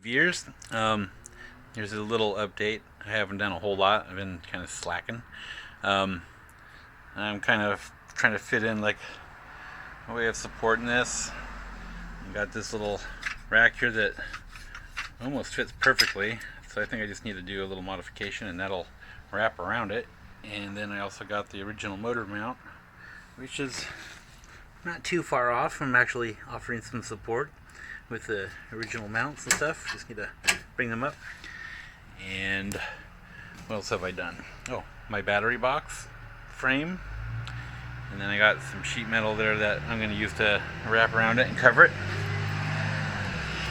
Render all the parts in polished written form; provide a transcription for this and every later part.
viewers. Here's a little update. I haven't done a whole lot. I've been kind of slacking. Um, I'm kind of trying to fit in like a way of supporting this. I got this little rack here that almost fits perfectly, so I think I just need to do a little modification and that'll wrap around it. And then I also got the original motor mount, which is not too far off from actually offering some support with the original mounts and stuff. Just need to bring them up. And what else have I done? Oh, my battery box frame. And then I got some sheet metal there that I'm going to use to wrap around it and cover it.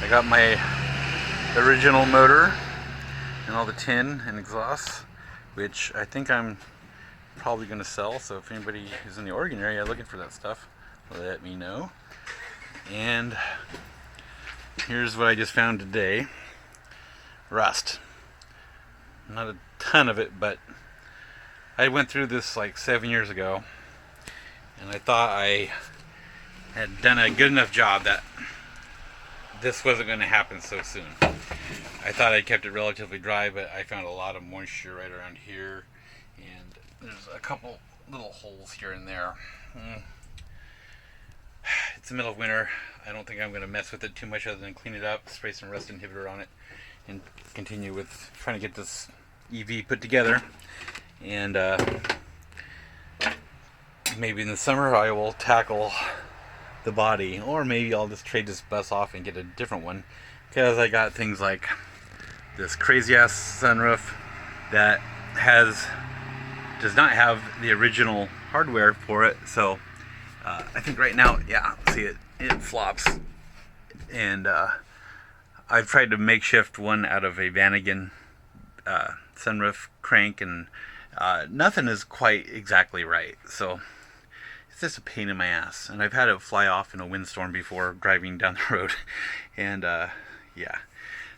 I got my original motor and all the tin and exhaust, which I think I'm probably going to sell. So if anybody is in the Oregon area looking for that stuff, let me know. And here's what I just found today. Rust. Not a ton of it, but I went through this like 7 years ago, and I thought I had done a good enough job that this wasn't going to happen so soon. I thought I kept it relatively dry, but I found a lot of moisture right around here, and there's a couple little holes here and there. It's the middle of winter. I don't think I'm going to mess with it too much other than clean it up, spray some rust inhibitor on it, and continue with trying to get this EV put together. And maybe in the summer I will tackle the body, or maybe I'll just trade this bus off and get a different one, because I got things like this crazy ass sunroof that does not have the original hardware for it. So I think right now, yeah, see it flops. And I've tried to makeshift one out of a Vanagon sunroof crank, and nothing is quite exactly right. So it's just a pain in my ass. And I've had it fly off in a windstorm before driving down the road. And yeah.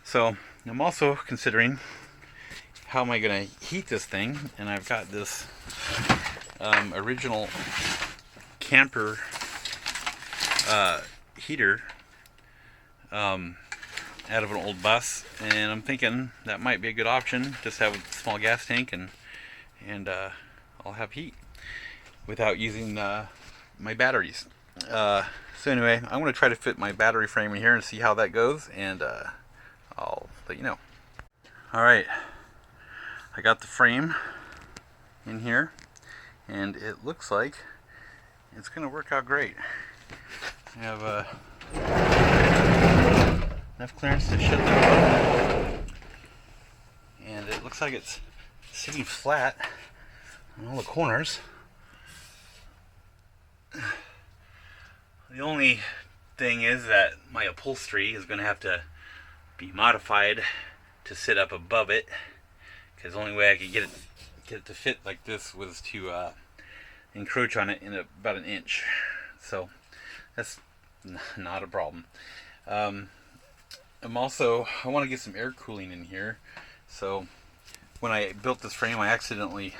So I'm also considering how am I going to heat this thing. And I've got this original camper heater out of an old bus, and I'm thinking that might be a good option. Just have a small gas tank, and I'll have heat without using my batteries. So anyway, I'm going to try to fit my battery frame in here and see how that goes, and I'll let you know. Alright, I got the frame in here, and it looks like it's going to work out great. I have enough clearance to shut the door, and it looks like it's sitting flat on all the corners. The only thing is that my upholstery is going to have to be modified to sit up above it, because the only way I could get it to fit like this was to encroach on it in about an inch. So that's not a problem. I want to get some air cooling in here. So when I built this frame, I accidentally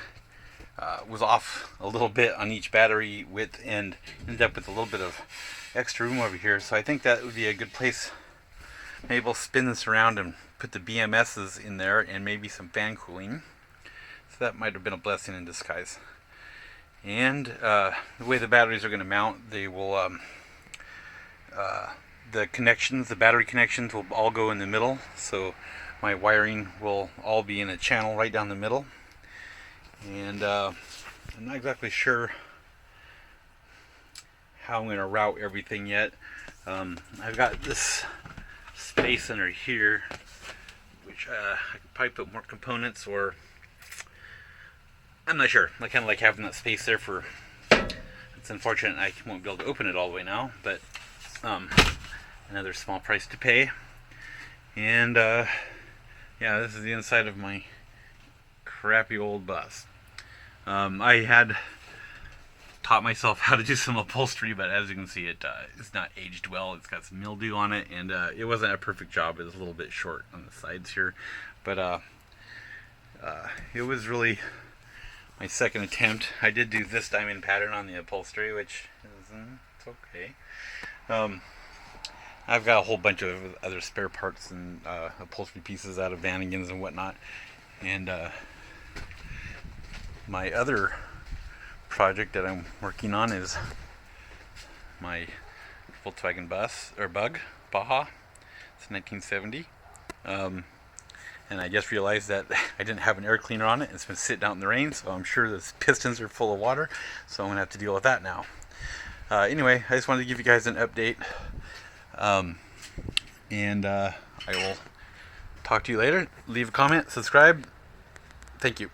was off a little bit on each battery width and ended up with a little bit of extra room over here. So I think that would be a good place. Maybe I'll spin this around and put the BMSs in there and maybe some fan cooling. So that might have been a blessing in disguise. And the way the batteries are going to mount, they will the battery connections will all go in the middle, so my wiring will all be in a channel right down the middle. And I'm not exactly sure how I'm going to route everything yet. I've got this space under here, which I could probably put more components, or I'm not sure. I kind of like having that space there for. It's unfortunate I won't be able to open it all the way now, but another small price to pay. And yeah, this is the inside of my crappy old bus. I had taught myself how to do some upholstery, but as you can see, it's not aged well. It's got some mildew on it, and it wasn't a perfect job. It was a little bit short on the sides here, but it was really my second attempt. I did do this diamond pattern on the upholstery, which is it's okay. I've got a whole bunch of other spare parts and upholstery pieces out of Vannigan's and whatnot. And my other project that I'm working on is my Volkswagen bus or Bug Baja. It's 1970. And I just realized that I didn't have an air cleaner on it. It's been sitting out in the rain, so I'm sure the pistons are full of water. So I'm gonna have to deal with that now. Anyway, I just wanted to give you guys an update. And I will talk to you later. Leave a comment, subscribe. Thank you.